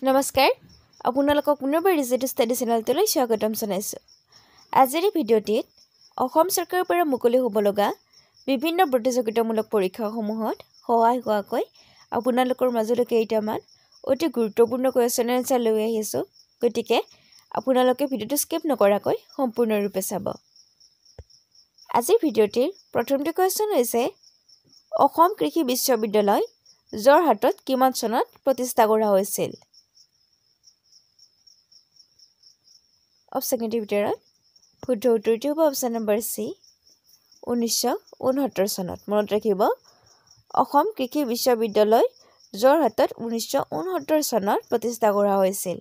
নমস্কাৰ আপোনালোকক পুনৰবাৰ ডিজিটেল ষ্টাডি চেনেলটোলৈ স্বাগতম জনাইছোঁ। আজিৰ এই ভিডিঅ'টিত অসম চৰকাৰৰ পৰা মুকলি হ'ব লগা বিভিন্ন প্ৰতিযোগিতামূলক পৰীক্ষাসমূহত সহায় হোৱাকৈ আপোনালোকৰ মাজলৈ কেইটামান অতি গুৰুত্বপূৰ্ণ কুৱেশ্যন এনচাৰ লৈ আহিছোঁ। গতিকে আপোনালোকে ভিডিঅ'টো স্কিপ নকৰাকৈ সম্পূৰ্ণৰূপে চাব। আজিৰ ভিডিঅ'টিৰ প্ৰথমটো কুৱেশ্যন হৈছে অসম কৃষি বিশ্ববিদ্যালয় যোৰহাটত কিমান চনত প্ৰতিষ্ঠা কৰা হৈছিল? অপশ্যনকেইটিৰ ভিতৰত শুদ্ধ উত্তৰটো হ'ব অপশ্যন নম্বৰ চি 1969 চনত। মনত ৰাখিব অসম কৃষি বিশ্ববিদ্যালয় যোৰহাটত 1969 চনত প্ৰতিষ্ঠা কৰা হৈছিল।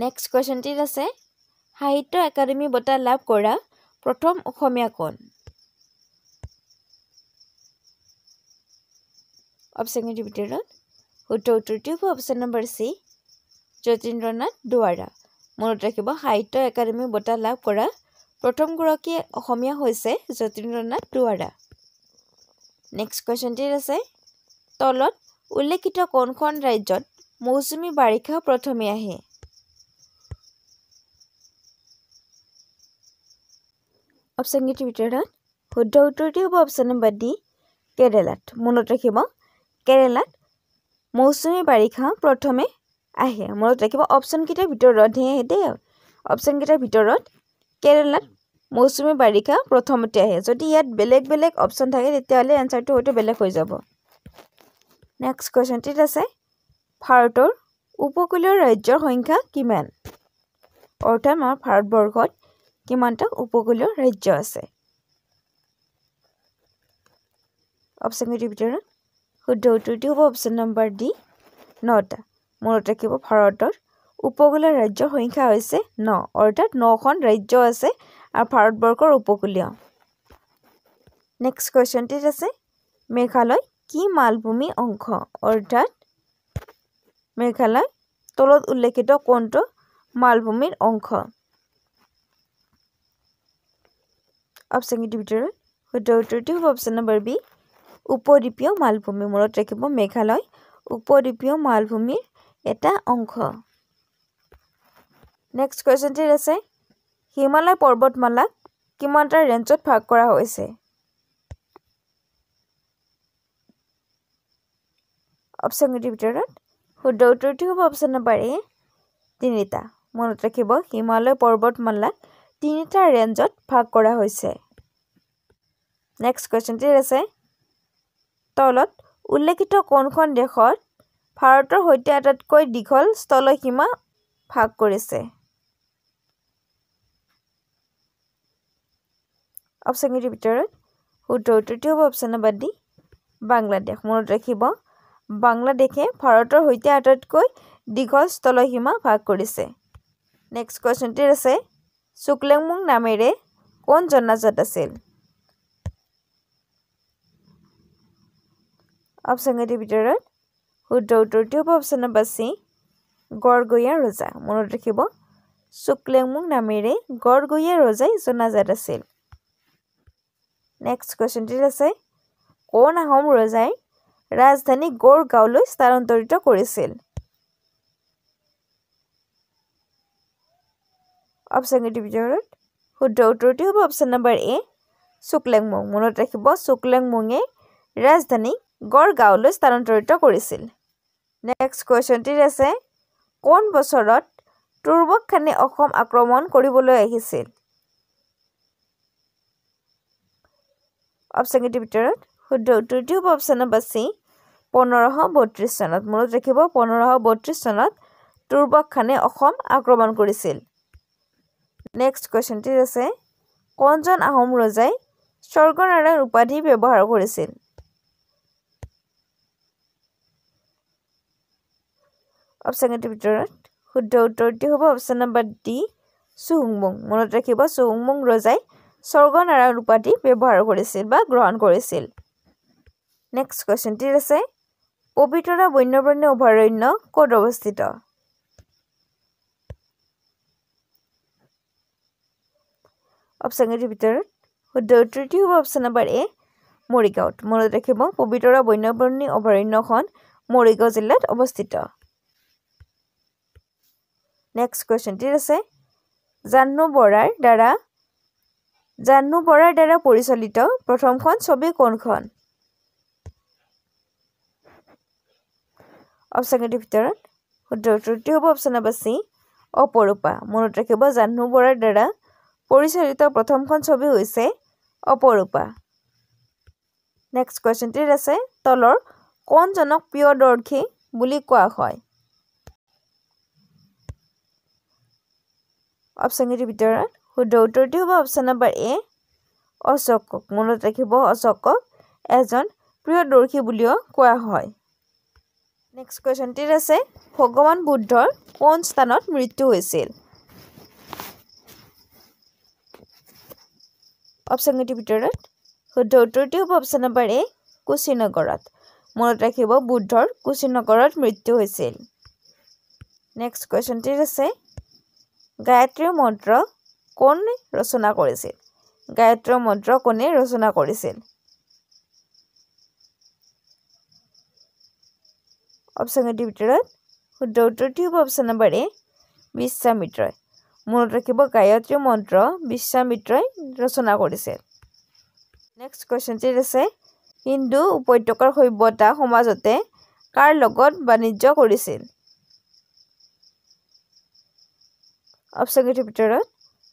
নেক্সট কুৱেশ্যনটিত আছে সাহিত্য একাডেমী বঁটা লাভ কৰা প্ৰথম অসমীয়া কোন? অপশ্যনকেইটিৰ ভিতৰত শুদ্ধ উত্তৰটো হ'ব option number C Jatindranath Duwara. মনত ৰাখিব সাহিত্য একাডেমী বঁটা লাভ কৰা প্ৰথমগৰাকী অসমীয়া হৈছে যতীন্দ্ৰনাথ দুৱৰা। নেক্সট কুৱেশ্যনটিত আছে তলত উল্লেখিত কোনখন ৰাজ্যত মৌচুমী বাৰিষা প্ৰথমে আহে? অপশ্যনকেইটিৰ ভিতৰত শুদ্ধ উত্তৰটো হ'ব অপশ্যন নম্বৰ ডি কেৰেলাত। মনত ৰাখিব কেৰেলাত মৌচুমী বাৰিষা প্ৰথমে আহে। মনত ৰাখিব অপশ্যনকেইটাৰ ভিতৰতহে আহে দেই। অপশ্যনকেইটাৰ ভিতৰত কেৰেলাত মৌচুমী বাৰিষা প্ৰথমতে আহে। যদি ইয়াত বেলেগ বেলেগ অপশ্যন থাকে তেতিয়াহ'লে এনচাৰটো হয়তো বেলেগ হৈ যাব। নেক্সট কুৱেশ্যনটিত আছে ভাৰতৰ উপকূলীয় ৰাজ্যৰ সংখ্যা কিমান? অৰ্থাৎ আমাৰ ভাৰতবৰ্ষত কিমানটা উপকূলীয় ৰাজ্য আছে? অপশ্যনকেইটিৰ ভিতৰত শুদ্ধ উত্তৰটো হ'ব অপশ্যন নম্বৰ ডি 9টা। মনত ৰাখিব ভাৰতৰ উপকূলীয় ৰাজ্যৰ সংখ্যা হৈছে 9, অৰ্থাৎ 9খন ৰাজ্য আছে আৰু ভাৰতবৰ্ষৰ উপকূলীয়। নেক্সট কুৱেশ্যনটিত আছে মেঘালয় কি মালভূমি অংশ? অৰ্থাৎ মেঘালয় তলত উল্লেখিত কোনটো মালভূমিৰ অংশ? অপশ্যনকেইটিৰ ভিতৰত শুদ্ধ উত্তৰটো হ'ব অপশ্যন নম্বৰ বি উপদ্বীপীয় মালভূমি। মনত ৰাখিব মেঘালয় উপদ্বীপীয় মালভূমিৰ এটা অংশ। নেক্সট কুৱেশ্যনটিত আছে হিমালয় পৰ্বতমালাক কিমানটা ৰেঞ্জত ভাগ কৰা হৈছে? অপশ্যনকেইটিৰ ভিতৰত শুদ্ধ উত্তৰটো হ'ব অপশ্যন নম্বৰ এ 3টা। মনত ৰাখিব হিমালয় পৰ্বতমালাক 3টা ৰেঞ্জত ভাগ কৰা হৈছে। নেক্সট কুৱেশ্যনটিত আছে তলত উল্লেখিত কোনখন দেশত ভাৰতৰ সৈতে আটাইতকৈ দীঘল স্থলসীমা ভাগ কৰিছে? অপশ্যনকেইটিৰ ভিতৰত শুদ্ধ উত্তৰটো হ'ব অপশ্যন নম্বৰ ডি বাংলাদেশ। মনত ৰাখিব বাংলাদেশে ভাৰতৰ সৈতে আটাইতকৈ দীঘল স্থলসীমা ভাগ কৰিছে। নেক্সট কুৱেশ্যনটিত আছে চুকলেংমুং নামেৰে কোন জনাজাত আছিল? অপশ্যনকেইটিৰ ভিতৰত শুদ্ধ উত্তৰটো হ'ব অপশ্যন নম্বৰ চি গড়গৈয়া ৰজা। মনত ৰাখিব চুকলেংমুং নামেৰে গড়গৈয়া ৰজাই জনাজাত আছিল। নেক্সট কুৱেশ্যনটিত আছে কোন আহোম ৰজাই ৰাজধানী গড়গাঁৱলৈ স্থানান্তৰিত কৰিছিল? অপশ্যনকেইটিৰ ভিতৰত শুদ্ধ উত্তৰটো হ'ব অপশ্যন নম্বৰ এ চুকলেংমুং। মনত ৰাখিব চুকলেংমুঙে ৰাজধানী গড়গাঁৱলৈ স্থানান্তৰিত কৰিছিল। নেক্সট কুৱেশ্যনটিত আছে কোন বছৰত তুৰ্বক খানে অসম আক্ৰমণ কৰিবলৈ আহিছিল? অপশ্যনকেইটিৰ ভিতৰত শুদ্ধ উত্তৰটো হ'ব অপশ্যন নম্বৰ চি 1532 চনত। মনত ৰাখিব 1532 চনত তুৰ্বক খানে অসম আক্ৰমণ কৰিছিল। নেক্সট কুৱেশ্যনটিত আছে কোনজন আহোম ৰজাই স্বৰ্গনাৰায়ণ উপাধি ব্যৱহাৰ কৰিছিল? অপশ্যনকেইটিৰ ভিতৰত শুদ্ধ উত্তৰটো হ'ব অপশ্যন নম্বৰ ডি চুহুংমুং। মনত ৰাখিব চুহুংমুং ৰজাই স্বৰ্গনাৰায়ণ উপাধি ব্যৱহাৰ কৰিছিল বা গ্ৰহণ কৰিছিল। নেক্সট কুৱেশ্যনটিত আছে পবিতৰা বন্যপ্ৰাণী অভয়াৰণ্য ক'ত অৱস্থিত? অপশ্যনকেইটিৰ ভিতৰত শুদ্ধ উত্তৰটো হ'ব অপশ্যন নম্বৰ এ মৰিগাঁৱত। মনত ৰাখিব পবিতৰা বন্যপ্ৰাণী অভয়াৰণ্যখন মৰিগাঁও জিলাত অৱস্থিত নেক্সট কোৱেশ্চনটি আছে জাহ্নু বৰাৰ দ্বাৰা পৰিচালিত প্ৰথমখন ছবি কোনখন অপচনৰ ভিতৰত শুদ্ধ উত্তৰটি হ'ব অপচন নম্বৰ চি অপৰূপা মনত ৰাখিব জাহ্নু বৰাৰ দ্বাৰা পৰিচালিত প্ৰথমখন ছবি হৈছে অপৰূপা নেক্সট কোৱেশ্চনটি আছে তলৰ কোনজনক প্ৰিয়দৰ্শী বুলি কোৱা হয় অপচনৰ ভিতৰত শুদ্ধ উত্তৰটি হ'ব অপচন নম্বৰ এ অশোকক মনত ৰাখিব অশোকক এজন প্ৰিয়দৰ্শী বুলিও কোৱা হয় নেক্সট কোৱেশ্চনটি আছে ভগৱান বুদ্ধৰ কোন স্থানত মৃত্যু হৈছিল অপচনৰ ভিতৰত শুদ্ধ উত্তৰটি হ'ব অপচন নম্বৰ এ কুশীনগৰত মনত ৰাখিব বুদ্ধৰ কুশীনগৰত মৃত্যু হৈছিল নেক্সট কোৱেশ্চনটি আছে গায়ত্ৰী মন্ত্ৰ কোনে ৰচনা কৰিছিল অপচনৰ ভিতৰত শুদ্ধ উত্তৰটি হ'ব অপচন নম্বৰ এ বিশ্বামিত্ৰই মনত ৰাখিব গায়ত্ৰী মন্ত্ৰ বিশ্বামিত্ৰই ৰচনা কৰিছিল নেক্সট কোৱেশ্চনটি আছে হিন্দু উপত্যকাৰ সভ্যতা সমাজতে কাৰ লগত বাণিজ্য কৰিছিল অপচনৰ ভিতৰত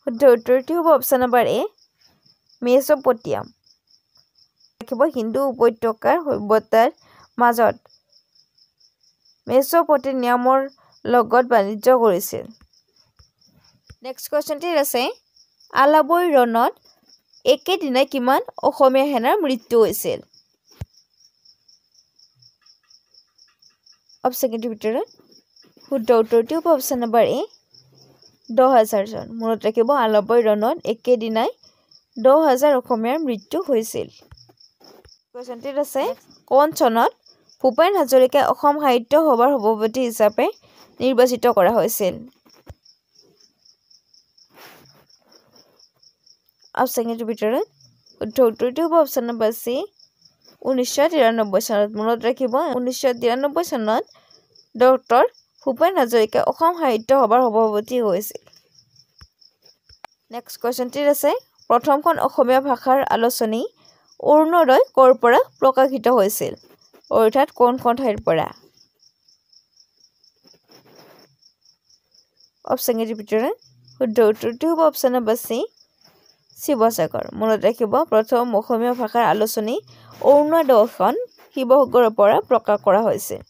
শুদ্ধ উত্তৰটি হ'ব অপচন নম্বৰ এ মেছ'পটেমিয়া ৰাখিব হিন্দু উপত্যকাৰ সভ্যতাৰ মাজত মেছ'পটেমিয়ামৰ লগত বাণিজ্য কৰিছিল নেক্সট কোৱেশ্চনটি আছে আলাবৈ ৰণত একেদিনাই কিমান অসমীয়া সেনাৰ মৃত্যু হৈছিল অপচনৰ ভিতৰত শুদ্ধ উত্তৰটি হ'ব অপচন নম্বৰ এ 10,000 জন মনত ৰাখিব আলাবৈ ৰণত একেদিনাই 10,000 অসমীয়াৰ মৃত্যু হৈছিল কোৱেশ্চনটি আছে কোন চনত ভূপেন হাজৰিকা অসম সাহিত্য সভাৰ সভাপতি হিচাপে নিৰ্বাচিত কৰা হৈছিল অপচনৰ ভিতৰত শুদ্ধ উত্তৰটি হ'ব অপচন নম্বৰ চি 1993 চনত মনত ৰাখিব 1993 চনত ডক্টৰ ভূপেন হাজৰিকা অসম সাহিত্য সভাৰ সভাপতি হৈছিল নেক্সট কোৱেশ্চনটি আছে প্ৰথমখন অসমীয়া ভাষাৰ আলোচনী অৰুণোদয় ক'ৰ পৰা প্ৰকাশিত হৈছিল অৰ্থাৎ কোনখন ঠাইৰ পৰা অপচনৰ ভিতৰত শুদ্ধ উত্তৰটি হ'ব অপচন নম্বৰ চি শিৱসাগৰ মনত ৰাখিব প্ৰথম অসমীয়া ভাষাৰ আলোচনী অৰুণোদয়খন শিৱসাগৰৰ পৰা প্ৰকাশ কৰা হৈছিল